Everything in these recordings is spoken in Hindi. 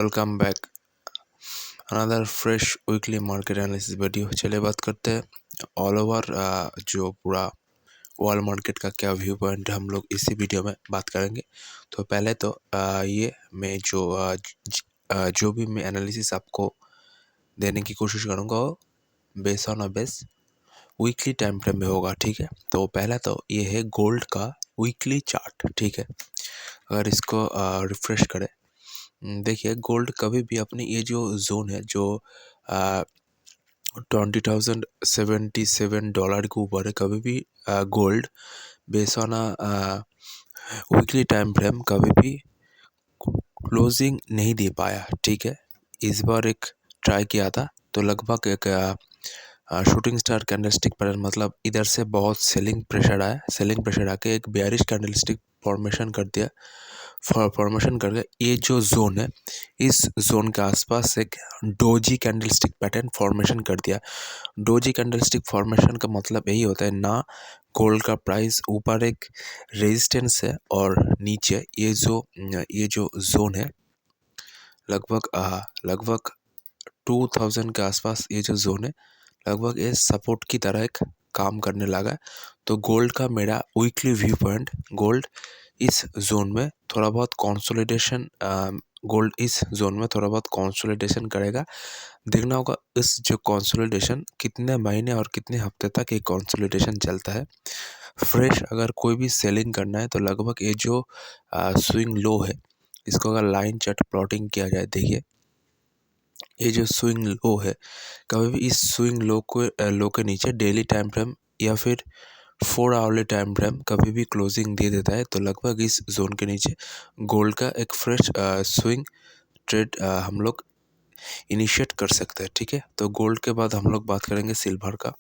Welcome back another fresh weekly market analysis video. चलिए बात करते हैं ऑल ओवर जो पूरा वर्ल्ड मार्केट का क्या व्यू पॉइंट है, हम लोग इसी वीडियो में बात करेंगे। तो पहले तो ये मैं जो भी मैं एनालिसिस आपको देने की कोशिश करूँगा वो base on a base weekly time frame में होगा, ठीक है। तो पहला तो ये है गोल्ड का वीकली चार्ट, ठीक है। अगर इसको रिफ्रेश करें, देखिए गोल्ड कभी भी अपनी ये जो जोन है जो $20,077 के ऊपर है, कभी भी gold base on weekly time frame कभी भी क्लोजिंग नहीं दे पाया, ठीक है। इस बार एक ट्राई किया था तो लगभग एक शूटिंग स्टार कैंडलस्टिक पैटर्न, मतलब इधर से बहुत सेलिंग प्रेशर आके एक बेयरिश कैंडलस्टिक फॉर्मेशन कर दिया। फॉर्मेशन करके ये जो जोन है, इस जोन के आसपास एक डोजी कैंडलस्टिक पैटर्न फॉर्मेशन कर दिया। डोजी कैंडलस्टिक फॉर्मेशन का मतलब यही होता है ना, गोल्ड का प्राइस ऊपर एक रेजिस्टेंस है और नीचे ये जो जोन है लगभग 2000 के आसपास, ये जो जोन है लगभग ये सपोर्ट की तरह एक काम करने लगा। तो गोल्ड का मेरा वीकली व्यू पॉइंट, गोल्ड इस जोन में थोड़ा बहुत कंसोलिडेशन करेगा। देखना होगा इस जो कंसोलिडेशन कितने महीने और कितने हफ्ते तक ये कंसोलिडेशन चलता है। फ्रेश अगर कोई भी सेलिंग करना है तो लगभग ये जो स्विंग लो है, इसको अगर लाइन चार्ट प्लॉटिंग किया जाए, देखिए ये जो स्विंग लो है, कभी भी इस स्विंग लो के नीचे डेली टाइम फ्रेम या फिर 4 आवरली टाइम फ्रेम कभी भी क्लोजिंग दे देता है, तो लगभग इस जोन के नीचे गोल्ड का एक फ्रेश स्विंग ट्रेड हम लोग इनिशिएट कर सकते हैं, ठीक है। तो गोल्ड के बाद हम लोग बात करेंगे सिल्वर का।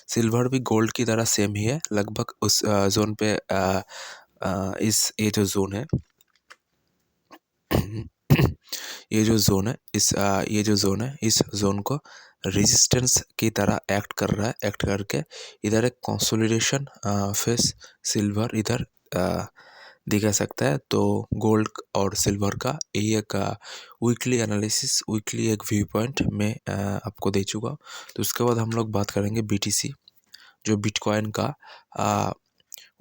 सिल्वर भी गोल्ड की तरह सेम ही है, लगभग उस जोन पे ये जो जोन है इस जोन को रेजिस्टेंस की तरह एक्ट कर रहा है। एक्ट करके इधर एक कंसोलिडेशन फेस सिल्वर इधर दिखा सकता है। तो गोल्ड और सिल्वर का यही एक वीकली एनालिसिस, वीकली एक व्यू पॉइंट मैं आपको दे चुका। तो उसके बाद हम लोग बात करेंगे बीटीसी, जो बिटकॉइन का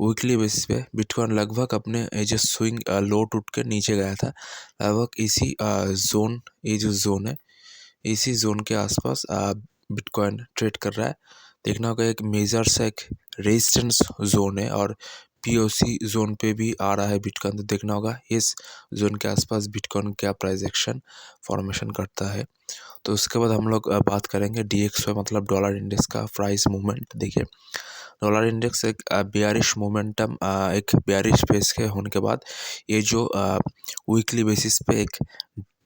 वीकली बेसिस पे बिटकॉइन लगभग अपने जो स्विंग लो टूट के नीचे गया था, लगभग इसी जोन, ये जो जोन है इसी जोन के आसपास बिटकॉइन ट्रेड कर रहा है। देखना होगा एक मेजर सा एक रेजिस्टेंस जोन है और पीओसी जोन पे भी आ रहा है बिटकॉइन। तो देखना होगा इस जोन के आसपास बिटकॉइन क्या प्राइस एक्शन फॉर्मेशन करता है। तो उसके बाद हम लोग बात करेंगे DXY, मतलब डॉलर इंडेक्स का प्राइस मूवमेंट। देखिए डॉलर इंडेक्स एक बेयरिश मोमेंटम, एक बेयरिश फेस के होने के बाद ये जो वीकली बेसिस पे एक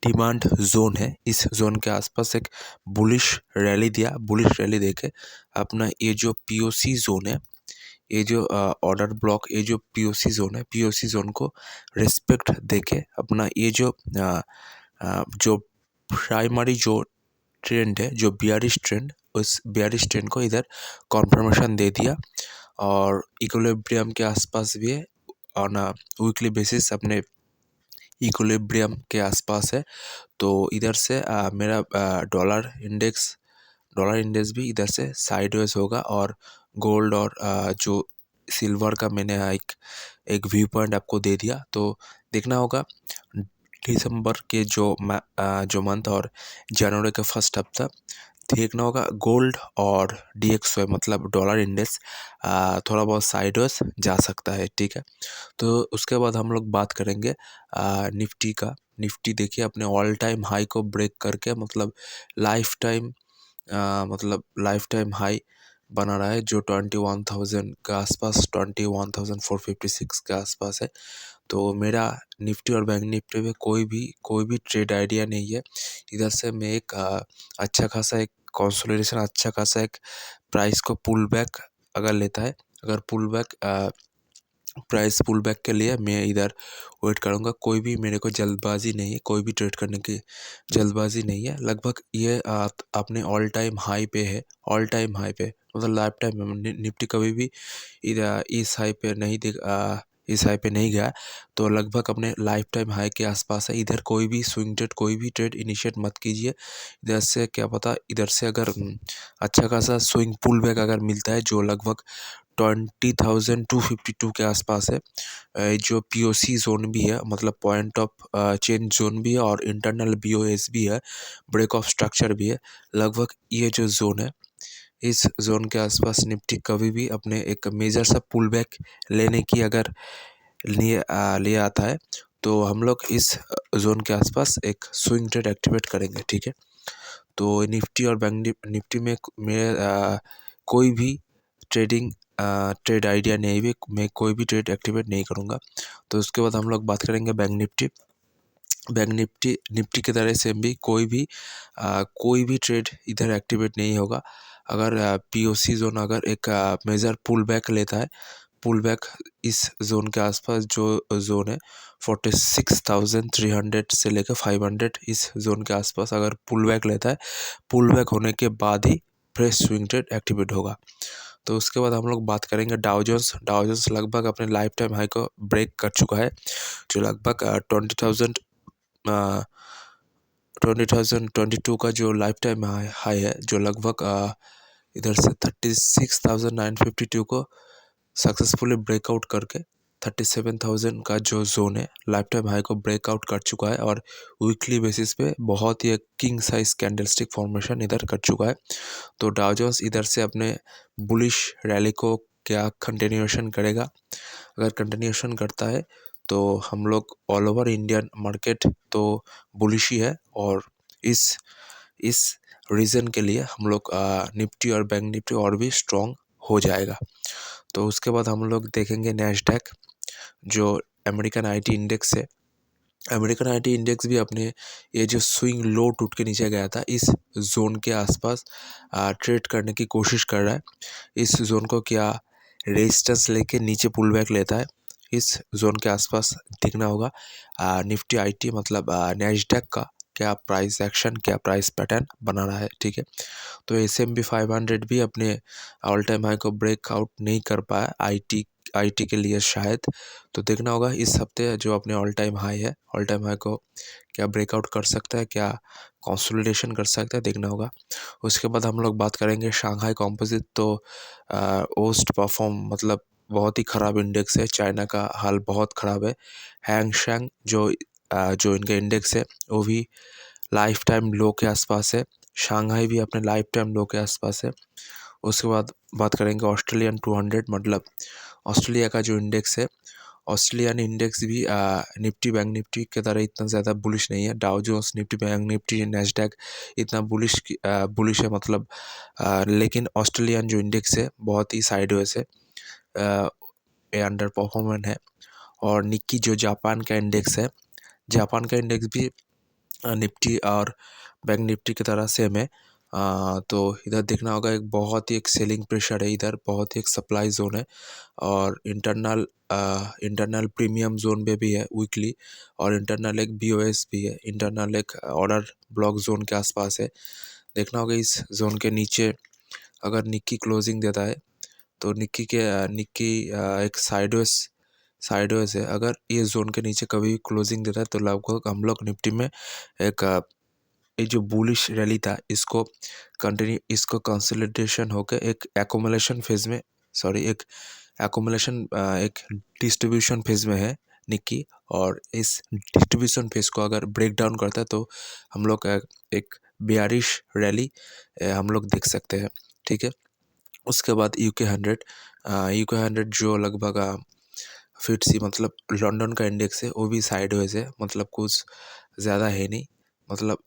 डिमांड जोन है, इस जोन के आसपास एक बुलिश रैली देके अपना ये जो पीओसी जोन है, ये जो ऑर्डर ब्लॉक, ये जो पीओसी जोन है, पीओसी जोन को रिस्पेक्ट देके अपना ये जो प्राइमरी जो ट्रेंड है, जो बियरिश ट्रेंड, उस बियरिश ट्रेंड को इधर कॉन्फर्मेशन दे दिया और इक्विलिब्रियम के आसपास भी है, ऑन वीकली बेसिस अपने इक्विलिब्रियम के आसपास है। तो इधर से मेरा डॉलर इंडेक्स भी इधर से साइडवेज होगा और गोल्ड और जो सिल्वर का मैंने एक व्यू पॉइंट आपको दे दिया। तो देखना होगा दिसंबर के जो मंथ और जनवरी का फर्स्ट हफ्ता, देखना होगा गोल्ड और DXY मतलब डॉलर इंडेक्स थोड़ा बहुत साइडवेज जा सकता है, ठीक है। तो उसके बाद हम लोग बात करेंगे निफ्टी का। निफ्टी देखिए अपने ऑल टाइम हाई को ब्रेक करके मतलब लाइफ टाइम हाई बना रहा है, जो 21,000 के आसपास, 21,456 के आसपास है। तो मेरा निफ्टी और बैंक निफ्टी में कोई भी ट्रेड आइडिया नहीं है। इधर से मैं एक अच्छा खासा एक कंसोलिडेशन, अच्छा खासा एक प्राइस को पुल बैक अगर लेता है, अगर प्राइस पुल बैक के लिए मैं इधर वेट करूँगा। कोई भी मेरे को जल्दबाजी नहीं है, कोई भी ट्रेड करने की जल्दबाजी नहीं है। लगभग ये अपने ऑल टाइम हाई पे है, ऑल टाइम हाई पे मतलब लाइफ टाइम निफ्टी कभी भी इधर इस हाई पे नहीं इस हाई पे नहीं गया तो लगभग अपने लाइफ टाइम हाई के आसपास है। इधर कोई भी स्विंग ट्रेड, कोई भी ट्रेड इनिशिएट मत कीजिए। इधर से क्या पता, इधर से अगर अच्छा खासा स्विंग पुल बैक अगर मिलता है जो लगभग 20,252 के आसपास है, जो पीओसी जोन भी है, मतलब पॉइंट ऑफ चेंज जोन भी है, और इंटरनल बीओएस भी है, ब्रेक ऑफ स्ट्रक्चर भी है। लगभग ये जो जोन है, इस जोन के आसपास निफ्टी कभी भी अपने एक मेजर सा पुल बैक लेने की अगर लिए आता है तो हम लोग इस जोन के आसपास एक स्विंग ट्रेड एक्टिवेट करेंगे, ठीक है। तो निफ्टी और बैंक निफ्टी में कोई भी ट्रेड आइडिया नहीं भी, मैं कोई भी ट्रेड एक्टिवेट नहीं करूँगा। तो उसके बाद हम लोग बात करेंगे बैंक निफ्टी। बैंक निफ्टी की तरह से भी कोई भी ट्रेड इधर एक्टिवेट नहीं होगा अगर पीओसी जोन अगर एक मेजर पुल बैक लेता है। पुल बैक इस जोन के आसपास जो जोन है 46,300 से लेकर 500, इस जोन के आसपास अगर पुल बैक लेता है, पुल बैक होने के बाद ही फ्रेश स्विंग ट्रेड एक्टिवेट होगा। तो उसके बाद हम लोग बात करेंगे डाउ जोन्स लगभग अपने लाइफ टाइम हाई को ब्रेक कर चुका है, जो लगभग 2022 का जो लाइफ टाइम हाई है, जो लगभग इधर से 36,952 को सक्सेसफुली ब्रेकआउट करके 37,000 का जो जोन है लाइफ टाइम हाई को ब्रेकआउट कर चुका है, और वीकली बेसिस पे बहुत ही एक किंग साइज कैंडलस्टिक फॉर्मेशन इधर कर चुका है। तो डाउ जोन्स इधर से अपने बुलिश रैली को क्या कंटिन्यूएशन करेगा? अगर कंटिन्यूएशन करता है तो हम लोग ऑल ओवर इंडियन मार्केट तो बुलिश ही है, और इस रीज़न के लिए हम लोग निफ्टी और बैंक निफ्टी और भी स्ट्रॉन्ग हो जाएगा। तो उसके बाद हम लोग देखेंगे नैस्डैक, जो अमेरिकन आईटी इंडेक्स है। अमेरिकन आईटी इंडेक्स भी अपने ये जो स्विंग लो टूट के नीचे गया था, इस जोन के आसपास ट्रेड करने की कोशिश कर रहा है। इस जोन को क्या रेजिस्टेंस लेके नीचे पुल बैक लेता है, इस जोन के आसपास दिखना होगा। निफ्टी आईटी मतलब नैस्डैक का क्या प्राइस एक्शन, क्या प्राइस पैटर्न बना रहा है, ठीक है। तो S&P 500 भी अपने ऑल टाइम हाई को ब्रेकआउट नहीं कर पाया आईटी के लिए शायद। तो देखना होगा इस हफ्ते जो अपने ऑल टाइम हाई है, ऑल टाइम हाई को क्या ब्रेकआउट कर सकता है, क्या कंसोलिडेशन कर सकता है, देखना होगा। उसके बाद हम लोग बात करेंगे शंघाई कॉम्पोजिट। तो ओस्ट परफॉर्म मतलब बहुत ही ख़राब इंडेक्स है, चाइना का हाल बहुत ख़राब है। हैंग शेंग जो इनका इंडेक्स है वो भी लाइफ टाइम लो के आसपास है। शंघाई भी अपने लाइफ टाइम लो के आसपास है। उसके बाद बात करेंगे ऑस्ट्रेलियन 200, मतलब ऑस्ट्रेलिया का जो इंडेक्स है। ऑस्ट्रेलियन इंडेक्स भी निफ्टी बैंक निफ्टी की तरह इतना ज़्यादा बुलिश नहीं है। Dow Jones, Nifty bank Nifty, Nasdaq इतना बुलिश है मतलब, लेकिन ऑस्ट्रेलियन जो इंडेक्स है बहुत ही साइडवेज है, ये अंडर परफॉर्मेंस है। और निक्की जो जापान का इंडेक्स है, जापान का इंडेक्स भी निफ्टी और बैंक निफ्टी की तरह सेम है। तो इधर देखना होगा, एक बहुत ही एक सेलिंग प्रेशर है, इधर बहुत ही एक सप्लाई जोन है, और इंटरनल प्रीमियम जोन पे भी है वीकली, और इंटरनल एक बीओएस भी है, इंटरनल एक ऑर्डर ब्लॉक जोन के आसपास है। देखना होगा इस जोन के नीचे अगर निक्की क्लोजिंग देता है तो निक्की एक साइडवेज है। अगर ये जोन के नीचे कभी क्लोजिंग देता है तो लगभग हम लोग निफ्टी में एक ये जो बुलिश रैली था इसको कंसोलिडेशन होकर एक एकोमुलेशन फेज में, एक डिस्ट्रीब्यूशन फेज में है निक्की, और इस डिस्ट्रीब्यूशन फेज को अगर ब्रेक डाउन करता है तो हम लोग एक बेयरिश रैली हम लोग देख सकते हैं, ठीक है। उसके बाद यूके 100 जो लगभग फिफ्टी मतलब लंदन का इंडेक्स है, वो भी साइडवेज है, मतलब कुछ ज़्यादा है नहीं, मतलब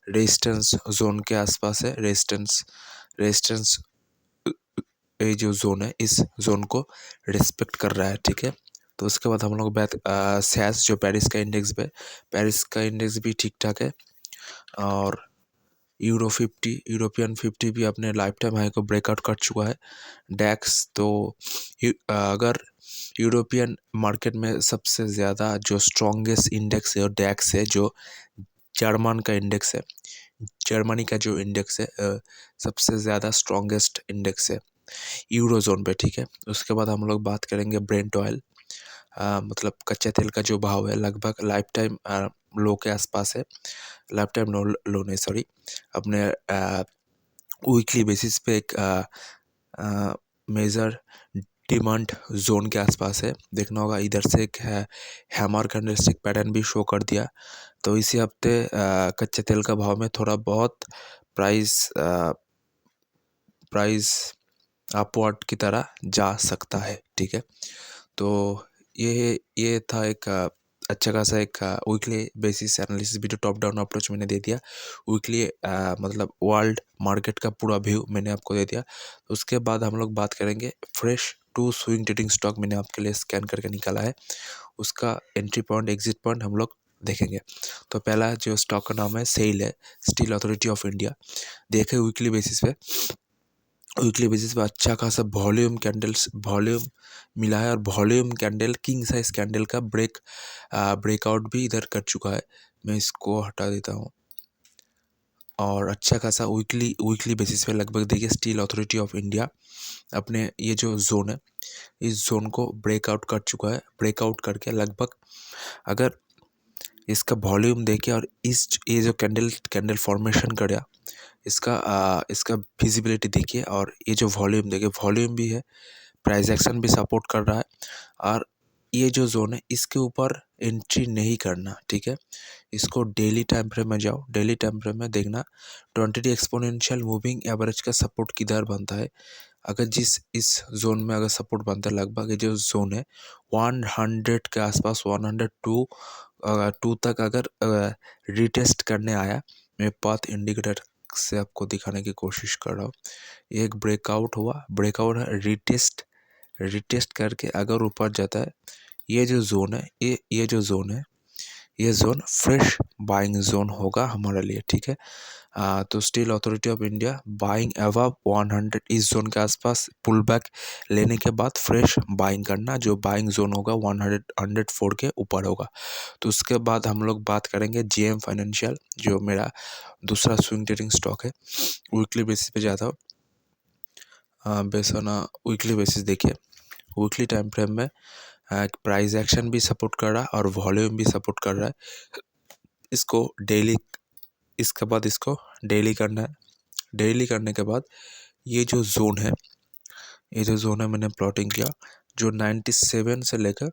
रेजिस्टेंस जोन के आसपास है। रेजिस्टेंस ये जो जोन है, इस जोन को रिस्पेक्ट कर रहा है, ठीक है। तो उसके बाद हम लोग बात सैस जो पेरिस का इंडेक्स भी ठीक ठाक है, और यूरोपियन 50 भी अपने लाइफ टाइम हाई को ब्रेकआउट कर चुका है। डैक्स तो अगर यूरोपियन मार्केट में सबसे ज़्यादा जो स्ट्रॉन्गेस्ट इंडेक्स है और डैक्स है, जो जर्मन का इंडेक्स है, जर्मनी का जो इंडेक्स है सबसे ज़्यादा स्ट्रॉन्गेस्ट इंडेक्स है यूरो जोन पे, ठीक है। उसके बाद हम लोग बात करेंगे ब्रेंट ऑयल। मतलब कच्चे तेल का जो भाव है लगभग लाइफ टाइम लो के आसपास है। लाइफ टाइम लो नहीं, सॉरी, अपने वीकली बेसिस पे एक मेजर डिमांड जोन के आसपास है। देखना होगा इधर से एक है हैमर कैंडलस्टिक पैटर्न भी शो कर दिया। तो इसी हफ्ते कच्चे तेल का भाव में थोड़ा बहुत प्राइस अपवर्ड की तरह जा सकता है, ठीक है। तो ये था एक अच्छा खासा एक weekly basis analysis video, top down approach मैंने दे दिया। वीकली मतलब वर्ल्ड मार्केट का पूरा व्यू मैंने आपको दे दिया। उसके बाद हम लोग बात करेंगे fresh to swing trading stock मैंने आपके लिए स्कैन करके निकाला है, उसका एंट्री पॉइंट एग्जिट पॉइंट हम लोग देखेंगे। तो पहला जो स्टॉक का नाम है सेल है, स्टील अथॉरिटी ऑफ इंडिया। देखे वीकली बेसिस पे अच्छा खासा वॉल्यूम मिला है, और volume candle king size candle का ब्रेकआउट भी इधर कर चुका है। मैं इसको हटा देता हूँ। और अच्छा खासा वीकली बेसिस पे लगभग देखिए स्टील अथॉरिटी ऑफ इंडिया अपने ये जो जोन है, इस जोन को ब्रेकआउट कर चुका है। ब्रेकआउट करके लगभग अगर इसका वॉल्यूम देखें और ये जो कैंडल फॉर्मेशन करा, इसका विजिबिलिटी देखिए, और ये जो वॉल्यूम देखिए, वॉल्यूम भी है, प्राइस एक्शन भी सपोर्ट कर रहा है। और ये जो जोन है इसके ऊपर एंट्री नहीं करना, ठीक है। इसको डेली टाइम फ्रेम में जाओ, डेली टाइम फ्रेम में देखना 20 एक्सपोनेंशियल मूविंग एवरेज का सपोर्ट किधर बनता है। अगर इस जोन में अगर सपोर्ट बनता है, लगभग ये जो जोन है 100 के आसपास, 102 तक अगर रिटेस्ट करने आया, मैं पाथ इंडिकेटर से आपको दिखाने की कोशिश कर रहा हूँ। एक ब्रेकआउट हुआ, ब्रेकआउट है, रिटेस्ट करके अगर ऊपर जाता है, ये जो जोन है, ये जोन फ्रेश बाइंग जोन होगा हमारे लिए, ठीक है। तो steel authority of India buying above 100, इस जोन के आसपास पुल बैक लेने के बाद फ्रेश बाइंग करना, जो बाइंग जोन होगा 104 के ऊपर होगा। तो उसके बाद हम लोग बात करेंगे जेएम फाइनेंशियल, जो मेरा दूसरा स्विंग ट्रेडिंग स्टॉक है। वीकली बेसिस पे जाता हूँ, बेसना वीकली बेसिस देखिए, वीकली टाइम फ्रेम में प्राइस एक्शन भी सपोर्ट कर रहा है और वॉल्यूम भी सपोर्ट कर रहा है। इसको डेली, इसके बाद इसको डेली करना है। डेली करने के बाद ये जो जोन है, मैंने प्लॉटिंग किया, जो 97 से लेकर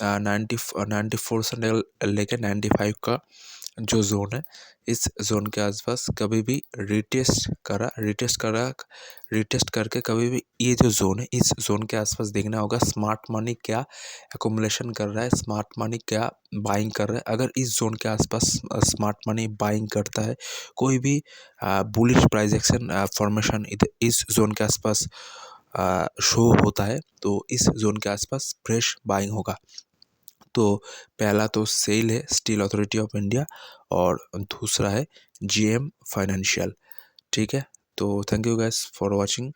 94 से लेकर 95 का जो जोन है, इस जोन के आसपास कभी भी रिटेस्ट करके कभी भी ये जो जोन है, इस जोन के आसपास देखना होगा स्मार्ट मनी क्या एकोमुलेशन कर रहा है, स्मार्ट मनी क्या बाइंग कर रहा है। अगर इस जोन के आसपास स्मार्ट मनी बाइंग करता है, कोई भी बुलिश प्राइस एक्शन फॉर्मेशन इस जोन के आसपास शो होता है, तो इस जोन के आसपास फ्रेश बाइंग होगा। तो पहला तो सेल है स्टील अथॉरिटी ऑफ इंडिया, और दूसरा है जीएम फाइनेंशियल, ठीक है। तो thank you guys for watching,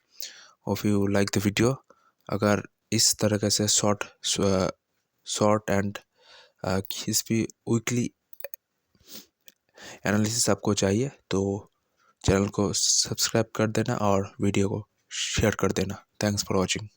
hope you like the video. अगर इस तरह से short and crispy weekly analysis आपको चाहिए, तो चैनल को सब्सक्राइब कर देना और वीडियो को शेयर कर देना। Thanks for watching.